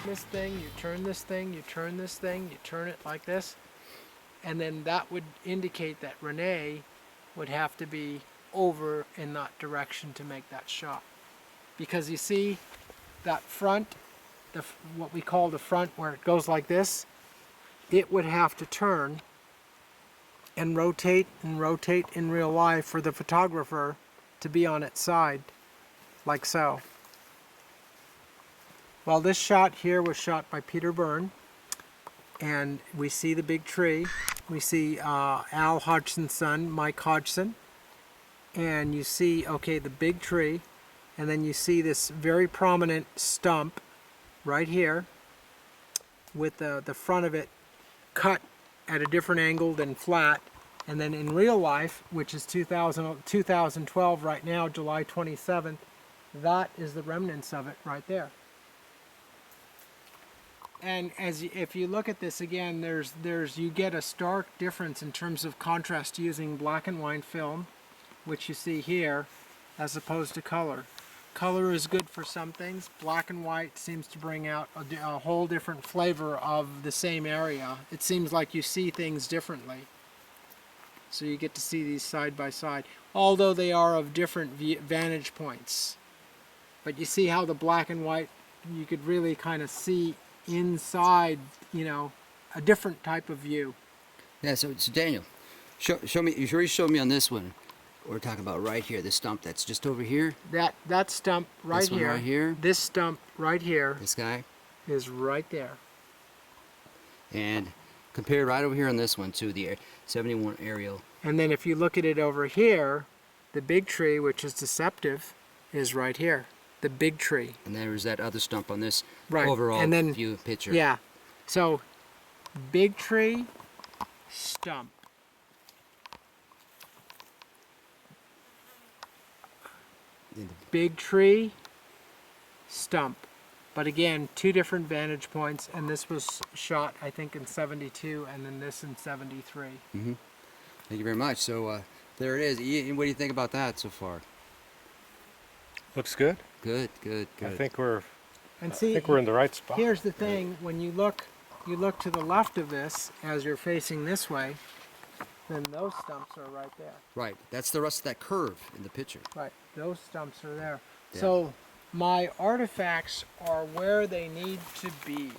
this thing, you turn this thing, you turn this thing, you turn it like this, and then that would indicate that Renee would have to be over in that direction to make that shot. Because you see that front, what we call the front where it goes like this, it would have to turn and rotate in real life for the photographer to be on its side, like so. Well, this shot here was shot by Peter Byrne, and we see the big tree. We see Al Hodgson's son, Mike Hodgson, and you see, okay, the big tree, and then you see this very prominent stump right here with the front of it cut at a different angle than flat. And then in real life, which is 2012 right now, July 27th, that is the remnants of it right there. And if you look at this again, you get a stark difference in terms of contrast using black and white film, which you see here, as opposed to color. Color is good for some things. Black and white seems to bring out a whole different flavor of the same area. It seems like you see things differently. So you get to see these side by side, although they are of different vantage points. But you see how the black and white, you could really kind of see inside, you know, a different type of view. Yeah, so Daniel, show me, you already showed me on this one. We're talking about right here, this stump that's just over here. That stump right this here. One right here. This stump right here. This guy. Is right there. And compare right over here on this one to the 71 aerial. And then if you look at it over here, the big tree, which is deceptive, is right here. The big tree. And there's that other stump on this right. overall and then, view picture. Yeah. So, big tree, stump. Big tree, stump. But again, two different vantage points, and this was shot, I think, in 72, and then this in 73. Mm-hmm. Thank you very much. So there it is. Ian, what do you think about that so far? Looks good. Good, good, good. I think we're in the right spot. Here's the thing: when you look to the left of this as you're facing this way, then those stumps are right there. Right. That's the rest of that curve in the picture. Right. Those stumps are there. Yeah. So my artifacts are where they need to be,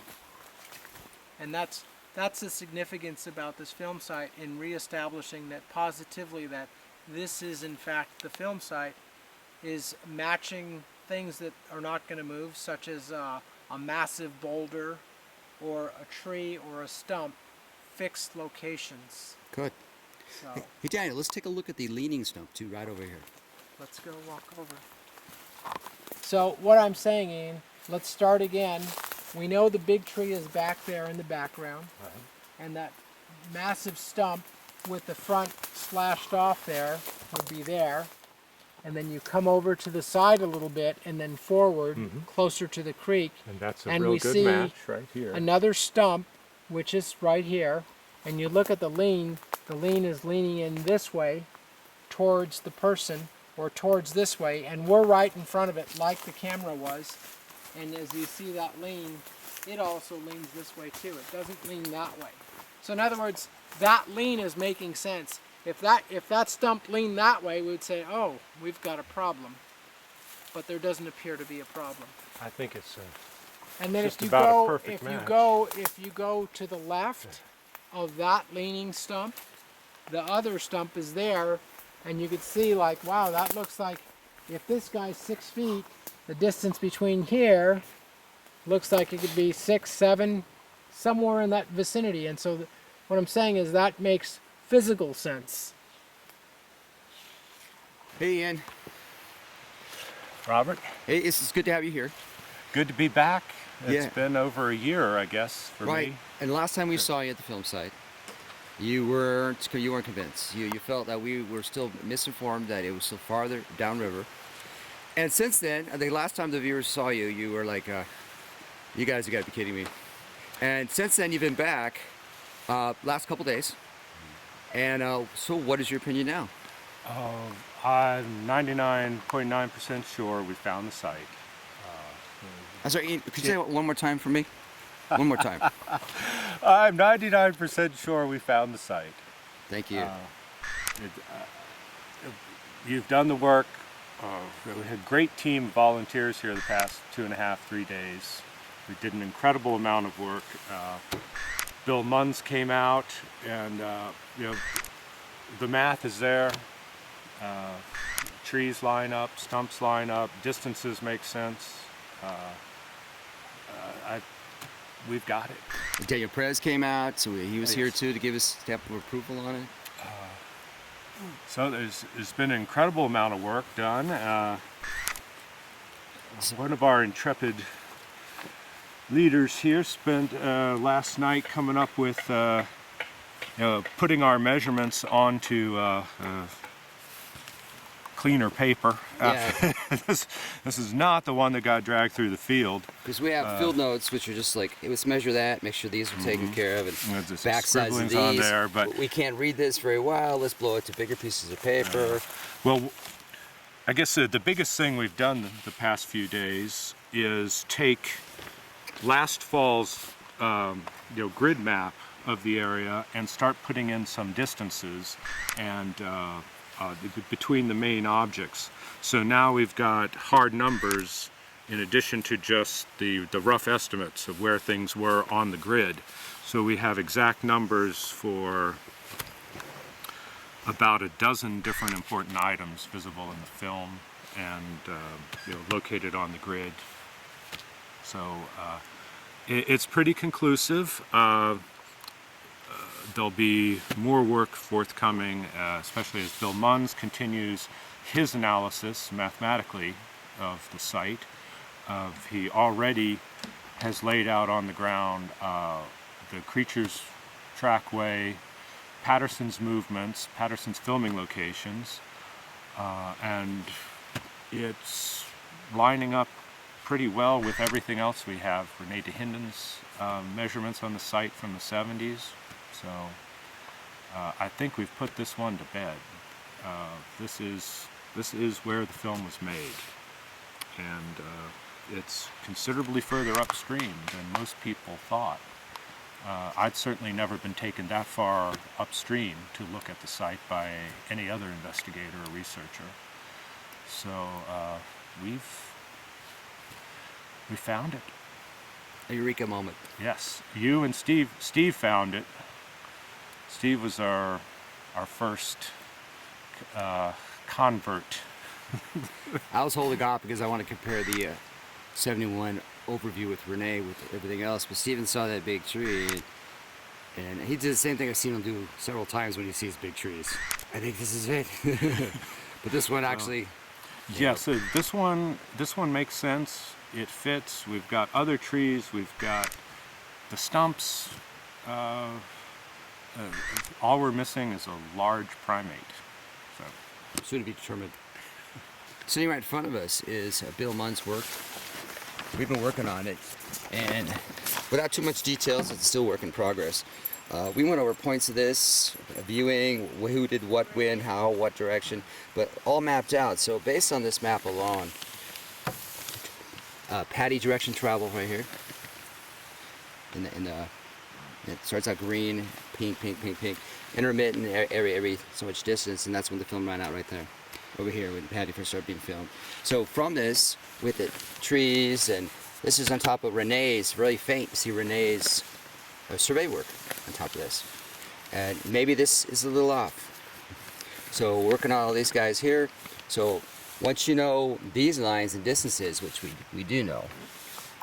and that's the significance about this film site in reestablishing that positively that this is in fact the film site, is matching things that are not going to move, such as a massive boulder or a tree or a stump, fixed locations. Good. So, hey Daniel, let's take a look at the leaning stump too, right over here. let's go walk over. So what I'm saying, Ian, let's start again. We know the big tree is back there in the background, and that massive stump with the front slashed off there would be there. And then you come over to the side a little bit and then forward, closer to the creek. And that's a and real we good see match right here. Another stump, which is right here. And you look at the lean is leaning in this way towards the person, or towards this way, and we're right in front of it like the camera was. And as you see that lean, it also leans this way too. It doesn't lean that way. So in other words, that lean is making sense. If that stump leaned that way, we would say, oh, we've got a problem. But there doesn't appear to be a problem. I think it's and then just if you about go, a perfect match. If you go to the left of that leaning stump, the other stump is there, and you could see, like, wow, that looks like, if this guy's 6 feet, the distance between here looks like it could be 6, 7, somewhere in that vicinity. And so what I'm saying is that makes physical sense. Hey Ian. Robert. Hey, it's good to have you here. Good to be back. It's Yeah. been over a year, I guess, for Right. me. And last time we saw you at the film site, you weren't convinced. You felt that we were still misinformed, that it was still farther downriver. And since then, the last time the viewers saw you, you were like, you guys, you gotta be kidding me. And since then, you've been back last couple days. And so what is your opinion now? I'm 99.9% sure we found the site. I'm sorry, Ian, could you say it one more time for me? One more time. I'm 99% sure we found the site. Thank you. You've done the work. We had a great team of volunteers here the past 2.5, 3 days. We did an incredible amount of work. Bill Munns came out, and the math is there. Trees line up, stumps line up, distances make sense. We've got it. Daniel Perez came out, so he was here too to give his stamp of approval on it. So there's been an incredible amount of work done. One of our intrepid leaders here spent last night coming up with putting our measurements onto cleaner paper. Yeah. This is not the one that got dragged through the field. Because we have field notes, which are just like, let's measure that, make sure these are taken care of, and There's back sides of scribblings these. on there, but we can't read this very well. Let's blow it to bigger pieces of paper. well, I guess the biggest thing we've done the past few days is take last fall's grid map of the area and start putting in some distances and between the main objects. So now we've got hard numbers in addition to just the rough estimates of where things were on the grid. So we have exact numbers for about a dozen different important items visible in the film and located on the grid. So it's pretty conclusive. There'll be more work forthcoming, especially as Bill Munns continues his analysis mathematically of the site. He already has laid out on the ground the creature's trackway, Patterson's movements, Patterson's filming locations, and it's lining up pretty well with everything else we have. Renee DeHinden's measurements on the site from the 70s. So I think we've put this one to bed. This is where the film was made, and it's considerably further upstream than most people thought. I'd certainly never been taken that far upstream to look at the site by any other investigator or researcher. So we found it. A eureka moment. Yes, you and Steve found it. Steve was our first convert. I was holding off because I want to compare the 71 overview with Renee with everything else, but Steven saw that big tree, and he did the same thing I've seen him do several times when he sees big trees. I think this is it. But this one actually... Yeah, so this one makes sense. It fits. We've got other trees. We've got the stumps. All we're missing is a large primate. So. Soon to be determined. Sitting right in front of us is Bill Munns' work. We've been working on it, and without too much details, it's still work in progress. We went over points of this, viewing, who did what, when, how, what direction, but all mapped out. So based on this map alone, Patty direction travel right here. It starts out green, pink, pink, pink, pink, intermittent every so much distance, and that's when the film ran out right there, over here when Patty first started being filmed. So from this, with the trees, and this is on top of Renee's, really faint. You see Renee's survey work on top of this, and maybe this is a little off. So working on all these guys here. So once you know these lines and distances, which we do know,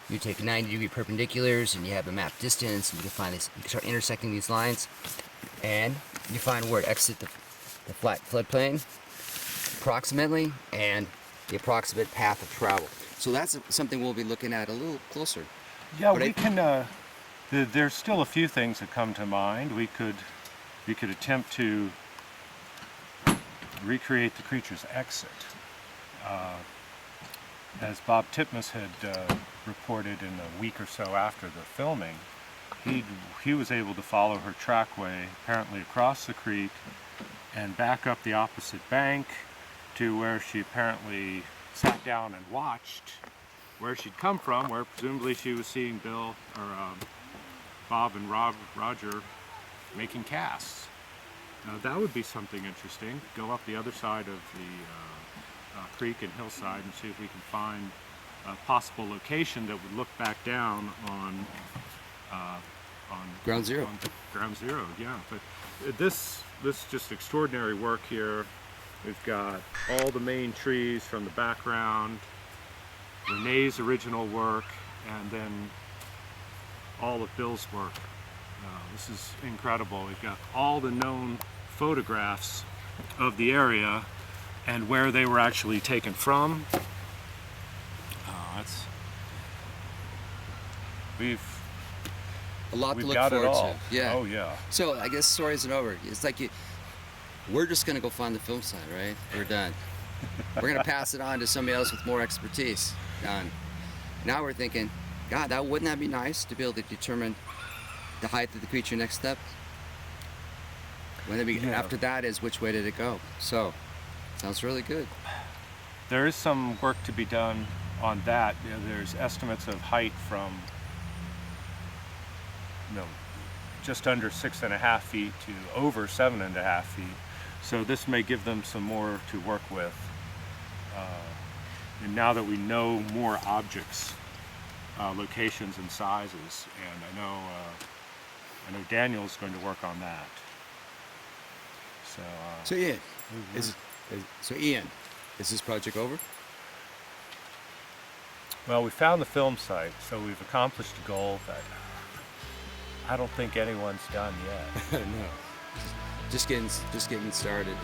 you take 90-degree perpendiculars and you have a map distance, and you can find this. You can start intersecting these lines, and you find where to exit the flat floodplain approximately, and the approximate path of travel. So that's something we'll be looking at a little closer. Yeah, but we can. There's still a few things that come to mind. We could attempt to recreate the creature's exit. As Bob Titmus had reported in a week or so after the filming, he was able to follow her trackway apparently across the creek and back up the opposite bank to where she apparently sat down and watched where she'd come from, where presumably she was seeing Bill or Bob and Roger making casts. That would be something interesting. Go up the other side of the creek and hillside and see if we can find a possible location that would look back down on Ground Zero. On Ground Zero, yeah. But this just extraordinary work here. We've got all the main trees from the background, Renee's original work, and then all of Bill's work. This is incredible. We've got all the known photographs of the area and where they were actually taken from. We've A lot to look got it forward all. to. Yeah. Oh yeah. So I guess the story isn't over. It's like we're just gonna go find the film site, right? We're done. We're gonna pass it on to somebody else with more expertise. Done. Now we're thinking, God, wouldn't that be nice to be able to determine the height of the creature next step? After that is which way did it go? So, sounds really good. There is some work to be done on that. There's estimates of height from just under 6.5 feet to over 7.5 feet. So this may give them some more to work with. And now that we know more objects, locations and sizes, and I know Daniel's going to work on that. So Ian, Ian, is this project over? Well, we found the film site, so we've accomplished a goal that I don't think anyone's done yet. No, just getting started.